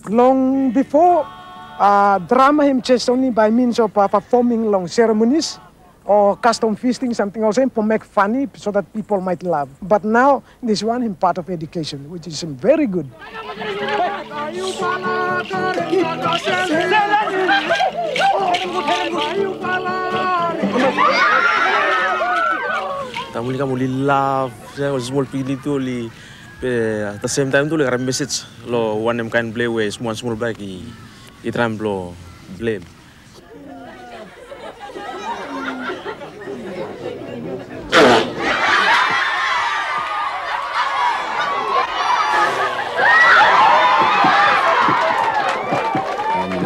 Long before, drama him just only by means of performing long ceremonies or custom feasting, something also to make funny so that people might laugh. But now, this one is part of education, which is very good. Tamuli kamu love, saya small pili tu li, at the same time tu le karam message lo one em kan play way small back I tram lo blame.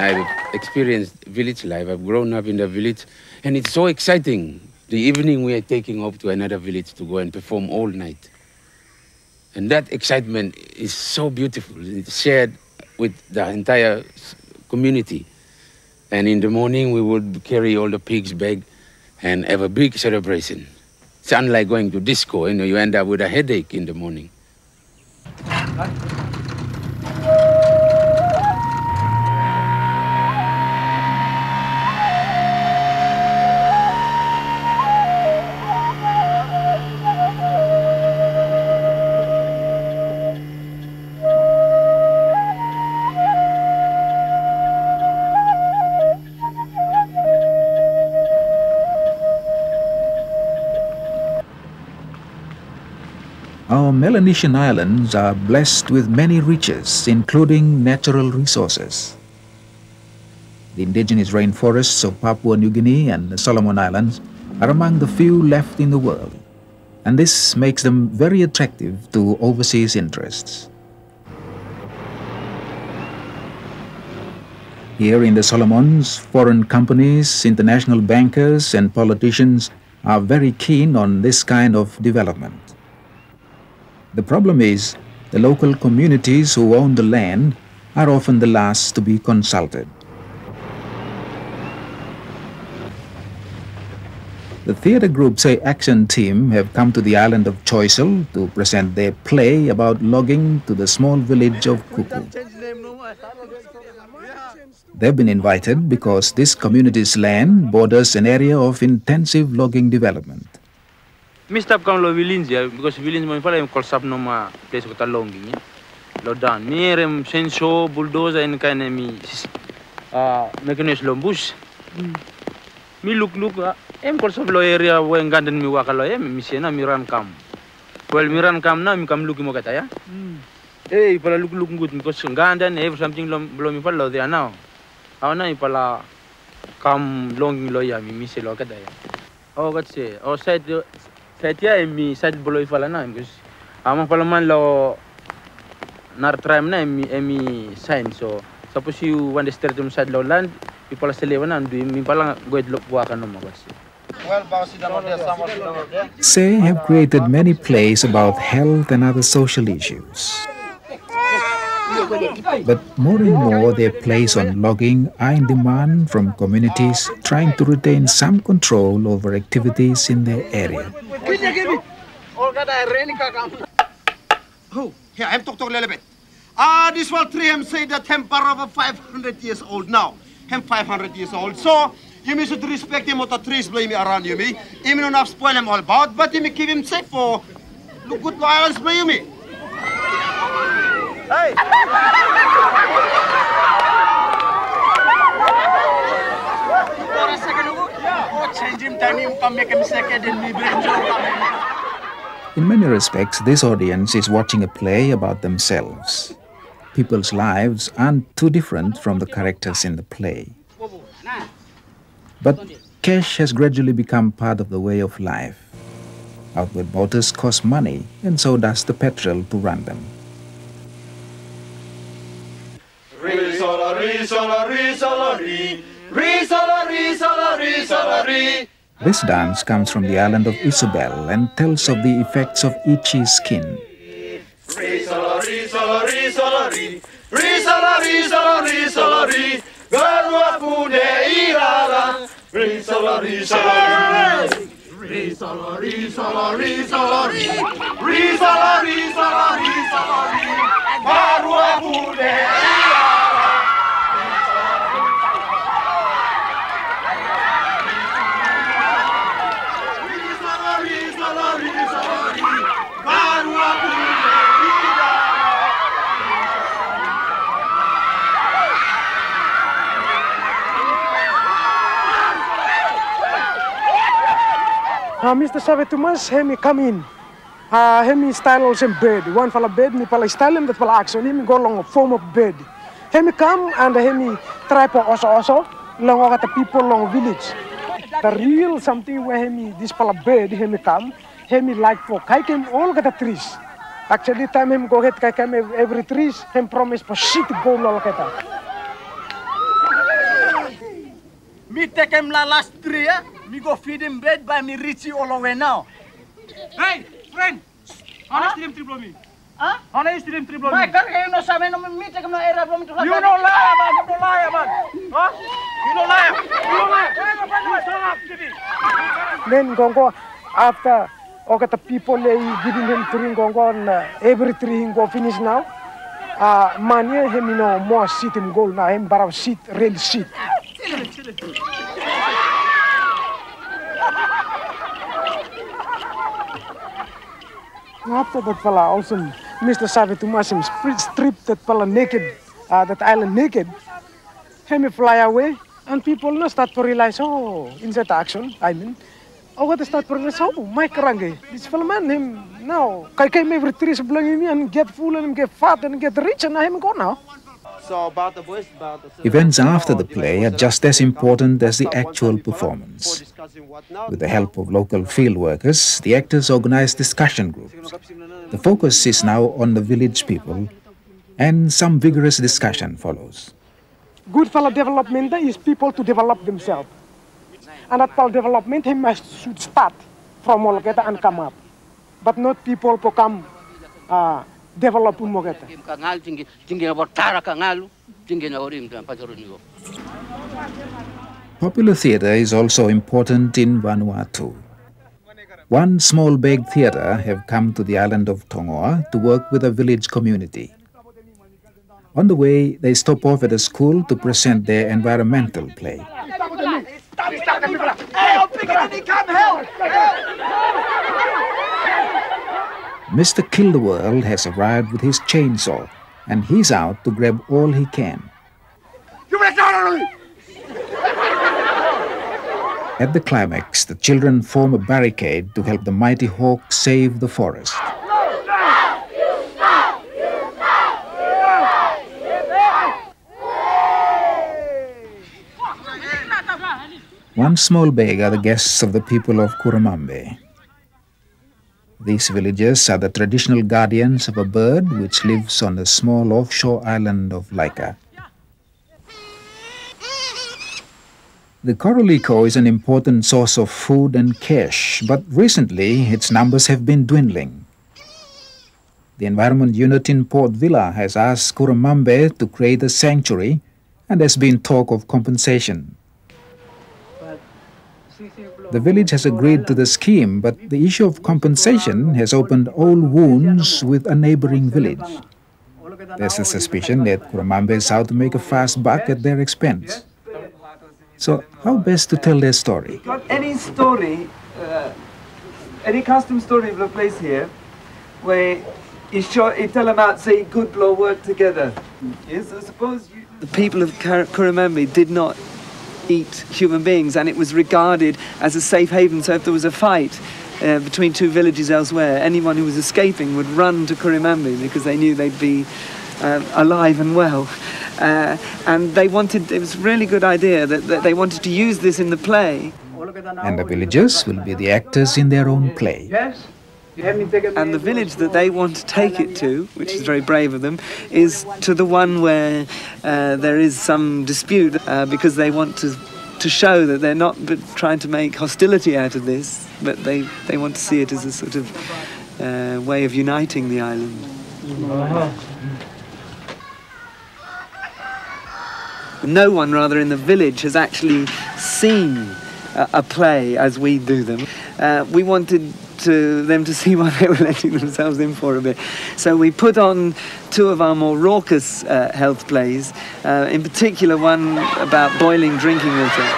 I've experienced village life. I've grown up in the village, and it's so exciting. The evening we are taking off to another village to go and perform all night. And that excitement is so beautiful. It's shared with the entire community. And in the morning we would carry all the pigs back and have a big celebration. It's unlike going to disco, you end up with a headache in the morning. Our Melanesian islands are blessed with many riches, including natural resources. The indigenous rainforests of Papua New Guinea and the Solomon Islands are among the few left in the world, and this makes them very attractive to overseas interests. Here in the Solomons, foreign companies, international bankers and politicians are very keen on this kind of development. The problem is, the local communities who own the land are often the last to be consulted. The theatre group Say Action team have come to the island of Choiseul to present their play about logging to the small village of Kuku. They've been invited because this community's land borders an area of intensive logging development. Mistap kang lo villains ya, because villains mo pala yung kolsap no ma place ko talonggi niya. Lo dan, mirem senso bulldozer and kind mi mekanis lombus. Mi look em kolsap lo area when gandan mi wakalo mi sena miran kam. Well miran kam na mi kam look mo kata ya. Eh pala look good because gandan have something lo mi pala there now. How na pala kam long lo ya mi se lo kata ya. Oh kasi, oh said Saya mi sad boloi fala na because amang palaman lo nartram na mi sign so suppose you want to start from sad lo land people selewan na mi pala goed lo buakan no magas. Say have created many plays about health and other social issues. But more and more their plays on logging are in demand from communities trying to retain some control over activities in their area. Oh, here, I'm talking a little bit. This one tree, I'm saying the temper of 500 years old now. I'm 500 years old. So, you should respect him what the trees blame me around you, me. You may not spoil him all about, but you may keep him safe for look good violence play you, me. Hey! In many respects, this audience is watching a play about themselves. People's lives aren't too different from the characters in the play. But cash has gradually become part of the way of life. Outward motors cost money, and so does the petrol to run them. This dance comes from the island of Isobel and tells of the effects of itchy skin. Mr. Savitumas, hemi come in. Hemi style also bed. One fala bed, mi pala style him that pala action. Hemi go along a form of bed. Hemi come and hemi try po also long at the people long village. The real something where hemi this pala bed hemi come. Hemi like for kaikem all get the trees. Actually time him go get kaikem every trees. Him promise for shit go lol kata. Me take him la last tree, me go feed him bed by me reach all the way now. Hey, friend! How is stream triple me? Huh? How is stream triple me? My car no sabe no me take him no era from to. You no lie, man! You no lie, man! Huh? You no lie! You no lie! Then gongo after okay the people giving him tree gongo and every tree go finish now. Money him no more seat him go now him bara seat real seat. After that fella also Mr. Savitumas him strip that fella naked, that island naked. Him fly away and people now start to realize, oh, inside action, I mean, oh, what start to realize, oh, my karange, this fella man, him now, I came every three belonging me and get full and get fat and get rich and I him go now. So about the boys, Events after the play are just as important as the actual performance. With the help of local field workers, the actors organize discussion groups. The focus is now on the village people, and some vigorous discussion follows. Good fella development is people to develop themselves. And that fella development, he should start from Olgeta and come up. But not people to come develop Mogeta. Popular theatre is also important in Vanuatu. One small bag theatre have come to the island of Tongoa to work with a village community. On the way, they stop off at a school to present their environmental play. Mr. Kill the World has arrived with his chainsaw, and he's out to grab all he can. At the climax, the children form a barricade to help the mighty hawk save the forest. One small bag are the guests of the people of Curumambe. These villagers are the traditional guardians of a bird which lives on the small offshore island of Laika. The coralico is an important source of food and cash, but recently its numbers have been dwindling. The Environment Unit in Port Vila has asked Curumambe to create a sanctuary, and there's been talk of compensation. The village has agreed to the scheme, but the issue of compensation has opened old wounds with a neighboring village. There's a suspicion that Curumambe is out to make a fast buck at their expense. So, how best to tell their story? Got any story, any custom story of a place here, where you tell them out, say, good blow, work together. Yes, I suppose the people of Curumambe did not eat human beings, and it was regarded as a safe haven. So if there was a fight between two villages elsewhere, anyone who was escaping would run to Curumambe because they knew they'd be alive and well. And they wanted, it was a really good idea that they wanted to use this in the play. And the villagers will be the actors in their own play. And the village that they want to take it to, which is very brave of them, is to the one where there is some dispute, because they want to show that they're not trying to make hostility out of this, but they want to see it as a sort of way of uniting the island. No one, rather, in the village has actually seen a play as we do them. We wanted them to see what they were letting themselves in for a bit. So we put on two of our more raucous health plays, in particular one about boiling drinking water.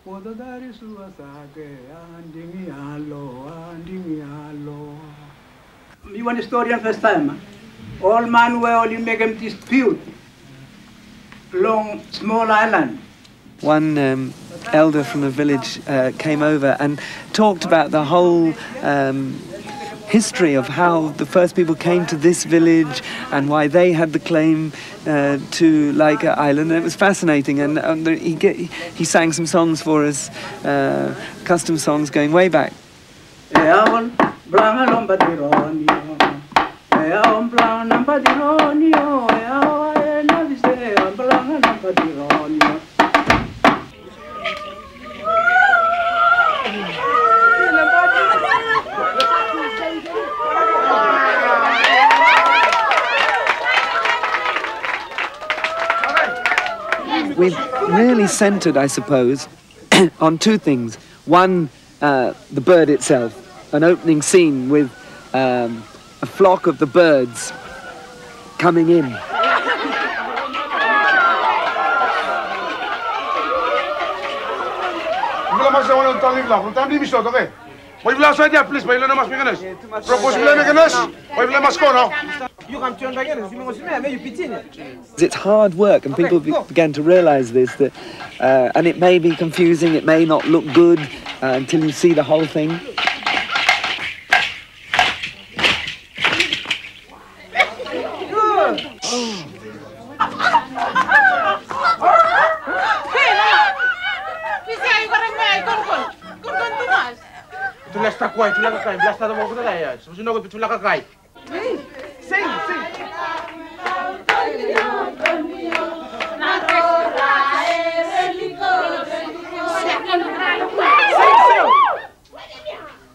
You want a story of first time? All man were only make him dispute long small island. One elder from the village came over and talked about the whole history of how the first people came to this village and why they had the claim to Laika Island. And it was fascinating, and he sang some songs for us, custom songs going way back. We've really centred, I suppose, on two things. One, the bird itself, an opening scene with a flock of the birds coming in. It's hard work, and people began to realise this, that, and it may be confusing, it may not look good until you see the whole thing.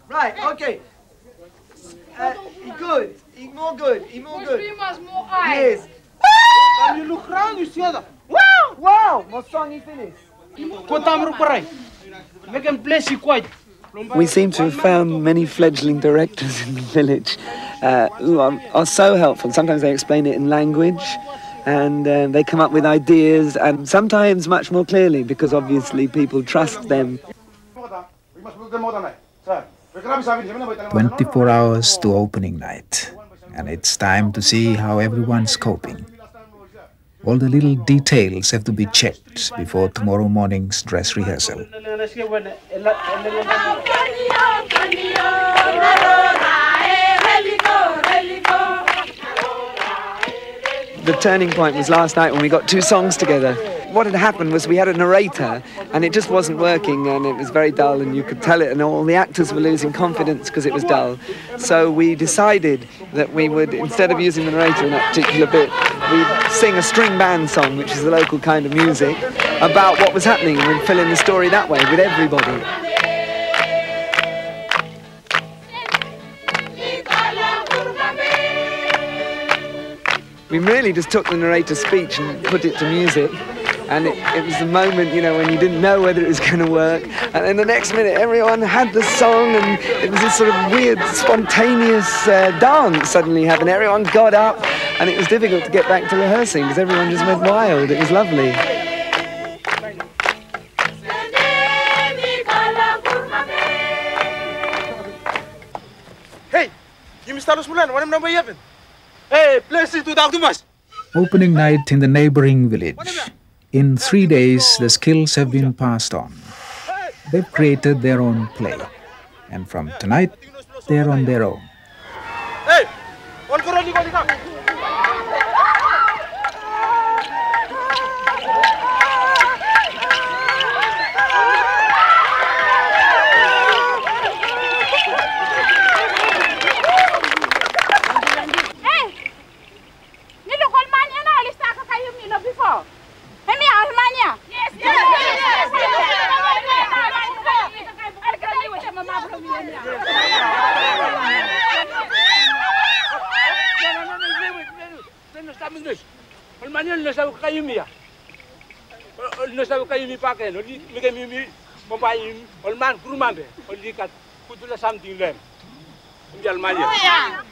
Right, okay. Good. More good. Yes. When you look around, you see that. Wow! My song is finished. Make him bless you quite. We seem to have found many fledgling directors in the village who are so helpful. Sometimes they explain it in language, and they come up with ideas, and sometimes much more clearly, because obviously people trust them. 24 hours to opening night, and it's time to see how everyone's coping. All the little details have to be checked before tomorrow morning's dress rehearsal. The turning point was last night when we got two songs together. What had happened was we had a narrator, and it just wasn't working, and it was very dull, and you could tell it, and all the actors were losing confidence because it was dull. So we decided that we would, instead of using the narrator in that particular bit, we'd sing a string band song, which is the local kind of music, about what was happening, and we'd fill in the story that way with everybody. We really just took the narrator's speech and put it to music. And it was the moment, you know, when you didn't know whether it was going to work. And then the next minute, everyone had the song, and it was this sort of weird, spontaneous dance suddenly happened. Everyone got up, and it was difficult to get back to rehearsing because everyone just went wild. It was lovely. Hey, you Mr. Usmulan, what am I having? Hey, bless you to Dr. Mas. Opening night in the neighboring village. In 3 days, the skills have been passed on. They've created their own play. And from tonight, they're on their own. Hey!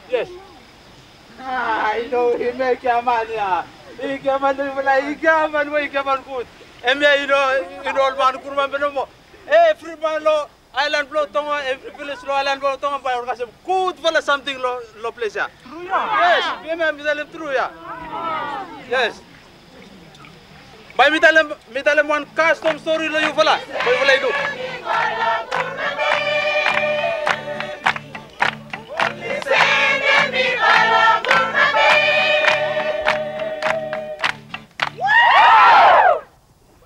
Yes. I know he make your money. He can man good. And you know, in all man Kurman, Every man lo island blow tonga, every village lo island blow tonga by orgasm. Good for something lo place ya. True ya. Yes, we may tell him true ya. Yes. By me tell him one custom story lo you fala. Boy fala do.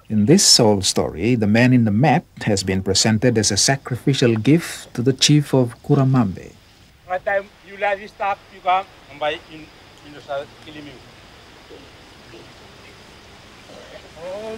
In this soul story, the man in the mat has been presented as a sacrificial gift to the chief of Kuramambe. Right time you let this stop, you come and by in the killing you. Oh,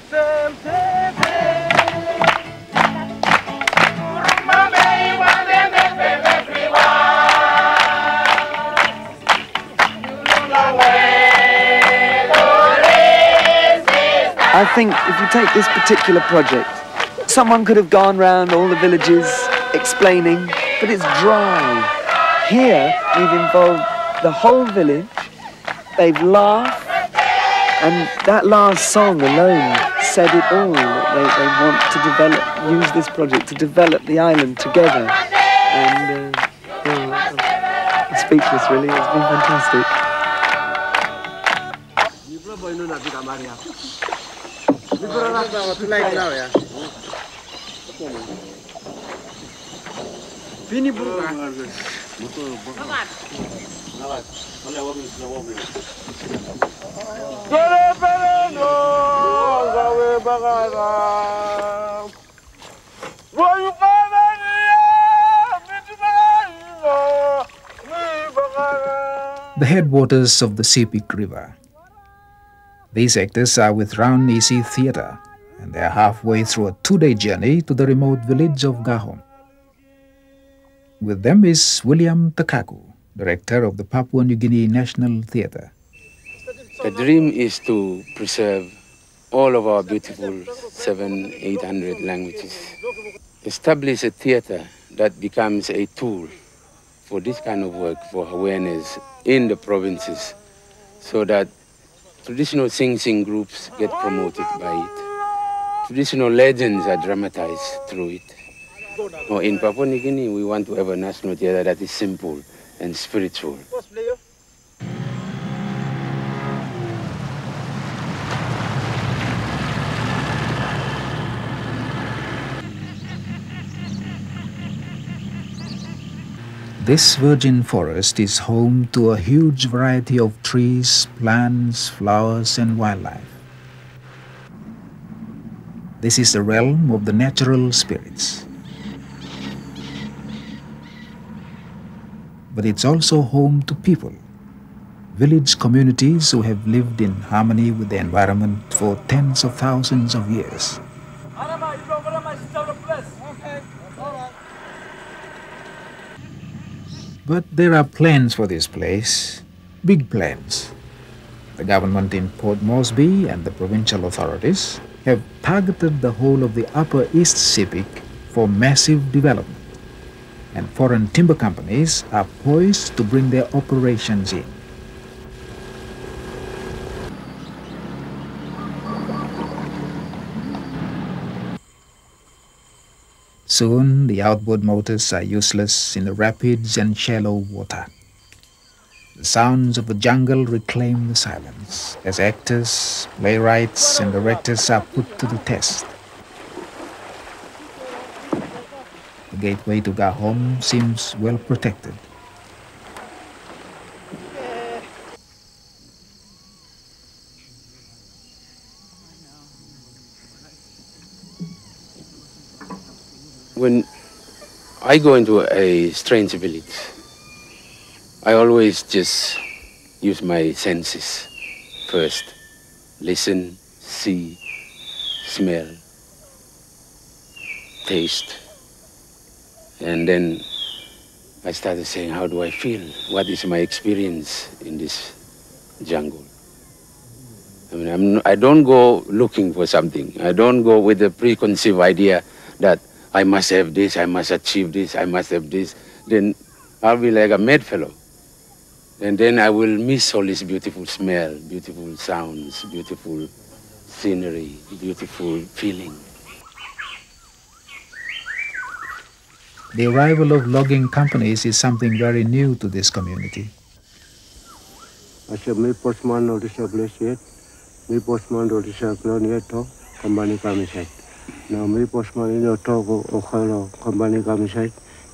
I think if you take this particular project, someone could have gone round all the villages explaining, but it's dry. Here, we've involved the whole village. They've laughed, and that last song alone said it all. They want to use this project to develop the island together. And I'm speechless, really. It's been fantastic. The headwaters of the Sepik River. These actors are with Round Easy Theatre, and they are halfway through a 2-day journey to the remote village of Gahom. With them is William Takaku, director of the Papua New Guinea National Theatre. The dream is to preserve all of our beautiful 700-800 languages. Establish a theatre that becomes a tool for this kind of work, for awareness in the provinces, so that traditional sing-sing groups get promoted by it. Traditional legends are dramatized through it. Or in Papua New Guinea, we want to have a national theatre that is simple and spiritual. This virgin forest is home to a huge variety of trees, plants, flowers, and wildlife. This is the realm of the natural spirits. But it's also home to people, village communities who have lived in harmony with the environment for tens of thousands of years. But there are plans for this place, big plans. The government in Port Moresby and the provincial authorities have targeted the whole of the Upper East Sepik for massive development, and foreign timber companies are poised to bring their operations in. Soon, the outboard motors are useless in the rapids and shallow water. The sounds of the jungle reclaim the silence as actors, playwrights, and directors are put to the test. The gateway to Gahom seems well protected. When I go into a strange village, I always just use my senses first. Listen, see, smell, taste. And then I started saying, how do I feel? What is my experience in this jungle? I mean, I don't go looking for something. I don't go with a preconceived idea that I must have this, I must achieve this, I must have this. Then I'll be like a mad fellow. And then I will miss all this beautiful smell, beautiful sounds, beautiful scenery, beautiful feeling. The arrival of logging companies is something very new to this community. Me postman establish yet. Me postman establish yet to company kamisai. Now me postman in the talk of hello company kamisai.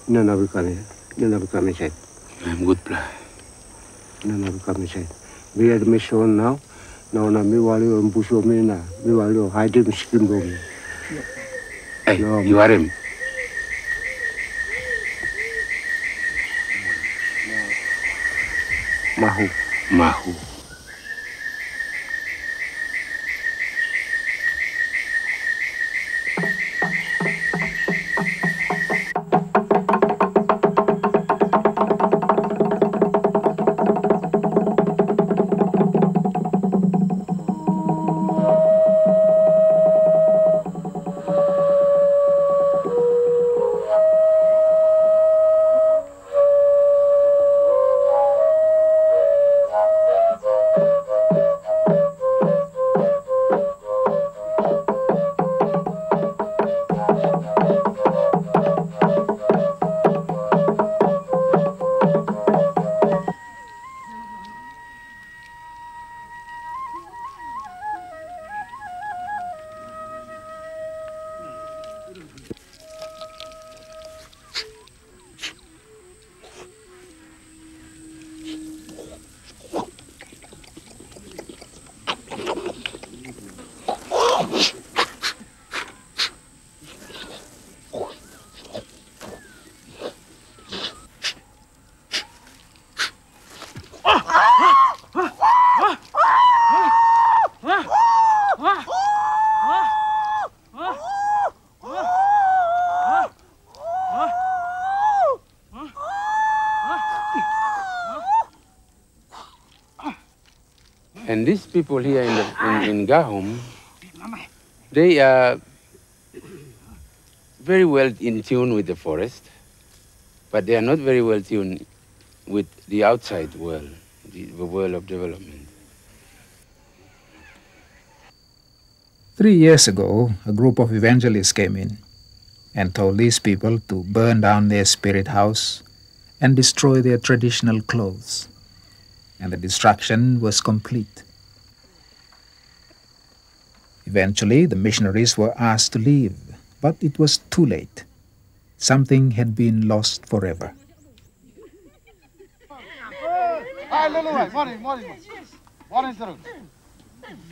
Nana kamisai. I'm good plan. Nana kamisai. We had mission now. Now na me wali umbuso me na. Me wali hiding scheme go me. Hey, no, you are him. Mahu. Mahu. And these people here in Gahom, they are very well in tune with the forest, but they are not very well tuned with the outside world, the world of development. 3 years ago, a group of evangelists came in and told these people to burn down their spirit house and destroy their traditional clothes. And the destruction was complete. Eventually, the missionaries were asked to leave, but it was too late. Something had been lost forever. Hi, Lulu. Morning. Morning, sir.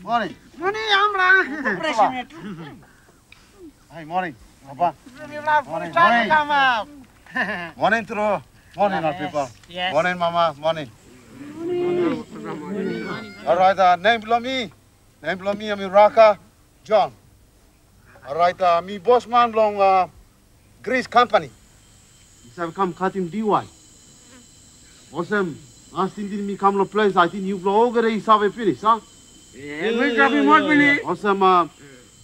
Morning. Morning, Amra. President. Hi, morning. Papa. Morning. Morning, Turo. Morning, our people. Yes. Morning, Mama. Morning. All right, name below me. I'm Raka John. All right, me boss man long Greece company. I come cutting DY. Awesome. Asking me come to place. I think you blow over the have finish, huh? Yeah, we grabbing what we need. Awesome.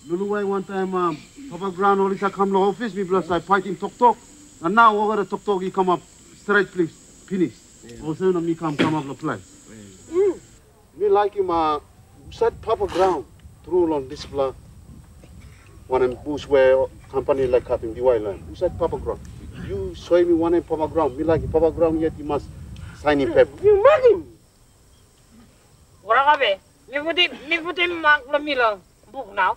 Lulu, one time, Papa Graun Olisa come to office. Me plus I fight him talk. And now over the talk, he come up straight, please. Finish. Also, me come up the place. Me like him, set Papa Graun through on this plan. One in bush where company like having the land. You said Papa Graun. You show me one in Papa Graun. Me like Papa Graun yet you must sign in paper. You mug him. What me put him mark the middle book now.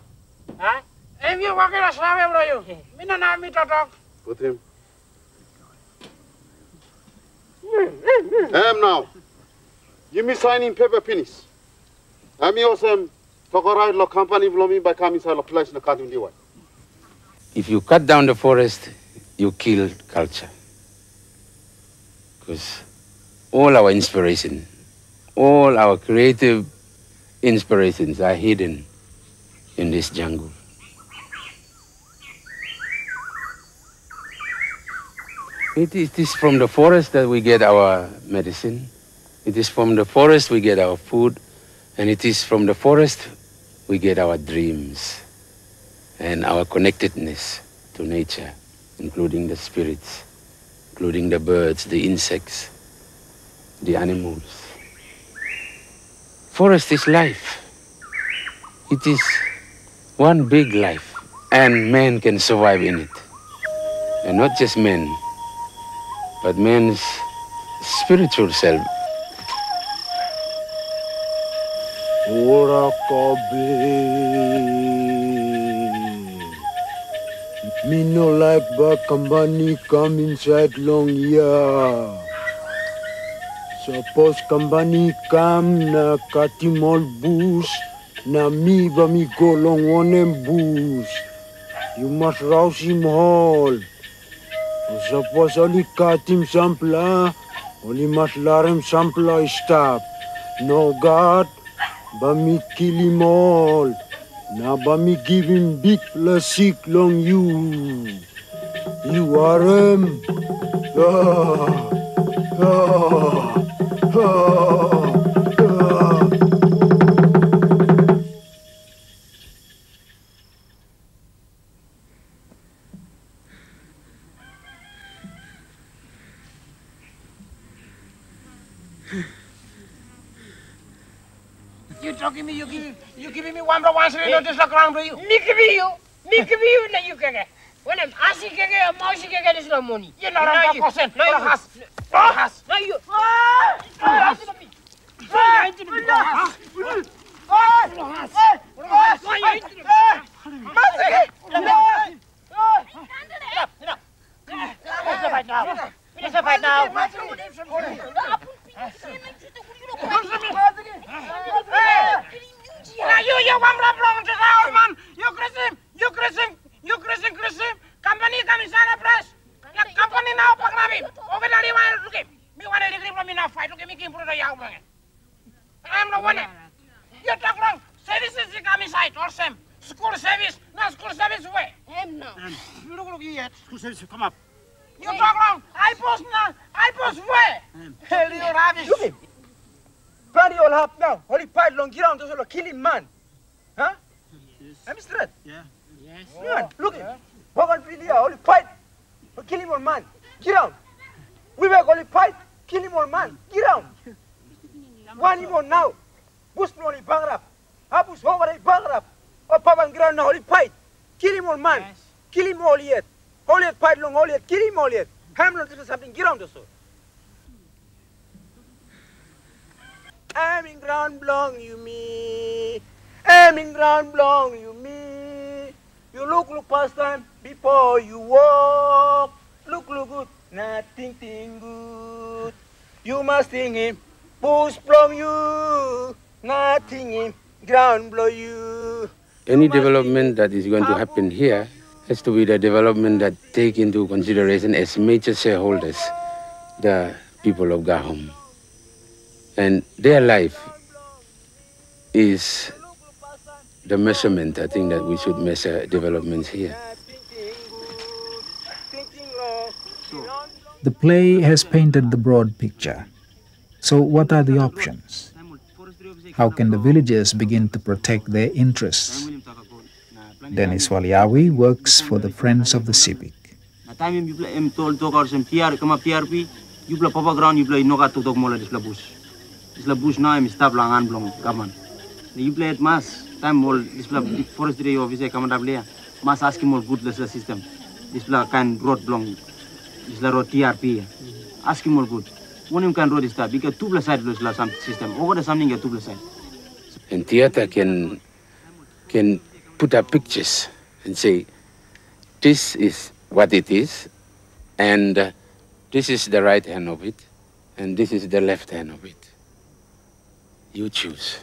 Huh? If you walk in a slave, bro, you. Me no know me to talk. Put him. Now. You me signing paper finish. I me also talk right lo company below me by coming inside the place in the cutting the way. If you cut down the forest, you kill culture. Because all our inspiration, all our creative inspirations are hidden in this jungle. It is from the forest that we get our medicine. It is from the forest we get our food. And it is from the forest we get our dreams and our connectedness to nature, including the spirits, including the birds, the insects, the animals. Forest is life. It is one big life, and man can survive in it. and not just men, but man's spiritual self. Ora kabe, me no like ba company come inside long ya. Suppose company come na katimol bush, na me ba mi go long one bush. You must rouse him all. Suppose only cut him sampla, only must let him sampla stop. No God, but me kill him all. Now but me give him big plastic long you. You are him. Ah, ah, ah. You talking me, you giving me one by one, so you don't just look around for you. Me give you, na you can get. When I'm asking a mouse, you can get this no money. You're not on the percent. No, you has. No, you. You one long to the man. You Christian. Company come inside the press. The company now Pagrabi. Over the river, look at me. Want to agree from me now fight. Look at me, came for the young man. I'm the one. You talk wrong. Services come inside, or same. School service, not school service way. No. You look yet. School service, come up. You talk wrong. I post way. Hell, you rubbish. Bloody all up now. Holy pipe long get on to sort of kill him, man. Huh? Yes. I'm straight. Yeah. Yes. Man, look at him. Hogan Filia, holy pipe. Kill him all, man. Get down. We make holy pipe. Kill him all, man. Get down. One him on now. Bush no only bang up. Abus over a bang up. Or Papa and Graun holy pipe. Kill him all, man. Yes. Kill him all yet. Holy pipe long, holy yet. Kill him all yet. Hamlin to something. Get on the sword. I'm in Graun Bilong Yumi. I'm in Graun Bilong Yumi. You look past time before you walk. Look good, nothing good. You must sing him, push from you. Nothing in Graun Bilong you. Any development that is going to happen here has to be the development that take into consideration as major shareholders the people of Gahom. And their life is the measurement, I think, that we should measure developments here. The play has painted the broad picture. So what are the options? How can the villagers begin to protect their interests? Dennis Waliawi works for the Friends of the Civic. Isla bush na im stab langan blong kaman. You play at mass time all isla forestry office kaman dablea. Mass asking more good lesser system. Isla can road blong. Isla road TRP. Asking more good. One him can road is that because two plus side isla some system. Over the something a two plus side. And theater can put up pictures and say, this is what it is, and this is the right hand of it, and this is the left hand of it. You choose.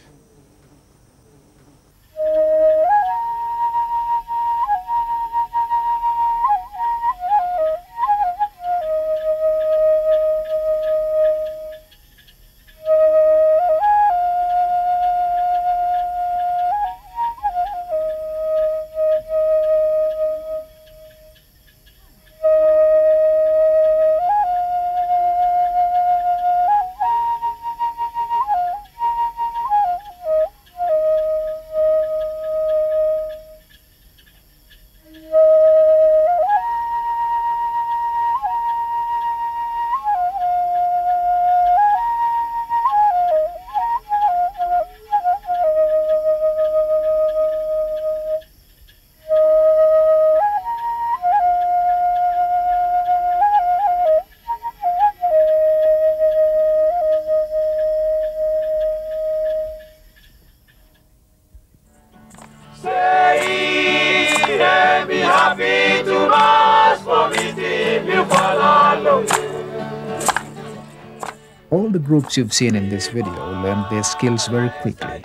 All the groups you've seen in this video learned their skills very quickly,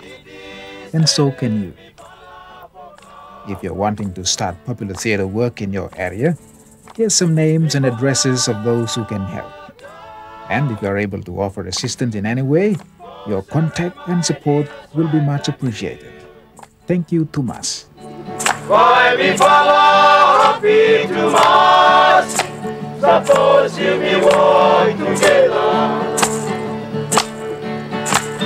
and so can you. If you're wanting to start popular theater work in your area, here's some names and addresses of those who can help. And if you're able to offer assistance in any way, your contact and support will be much appreciated. Thank you, Tumas. Why we follow happy Tumas? Suppose you me walk together.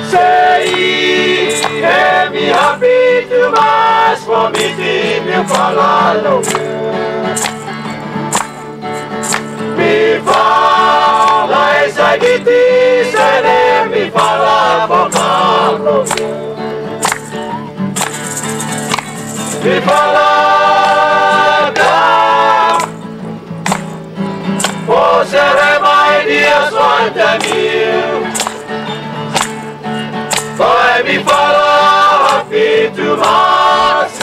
Say, yeah, me happy Tumas for meeting you follow. Me follow, I say it is, and me follow for Carlo. Me follow down, oh, say my dears, one time you. Why me follow happy Tumas?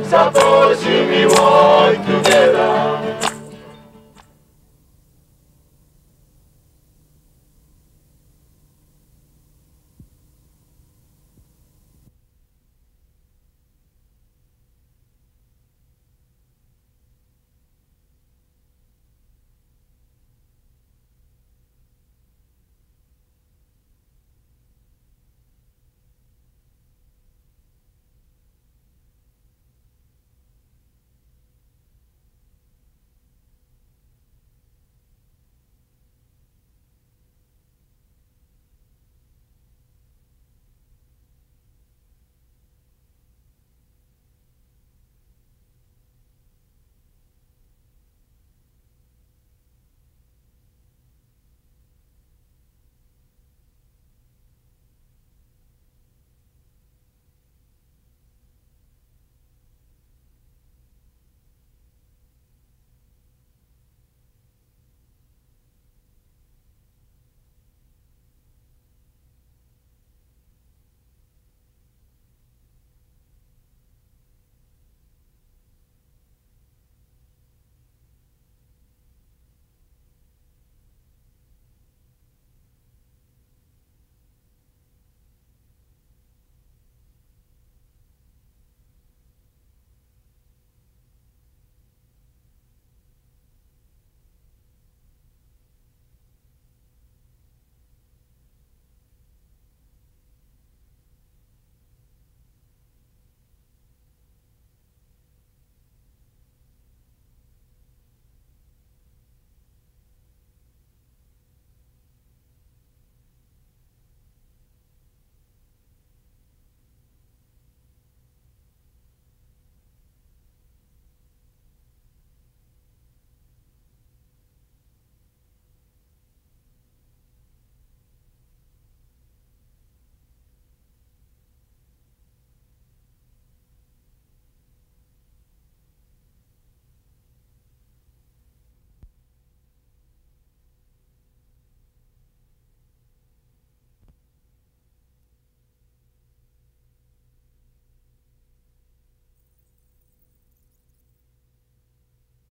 Suppose you me want to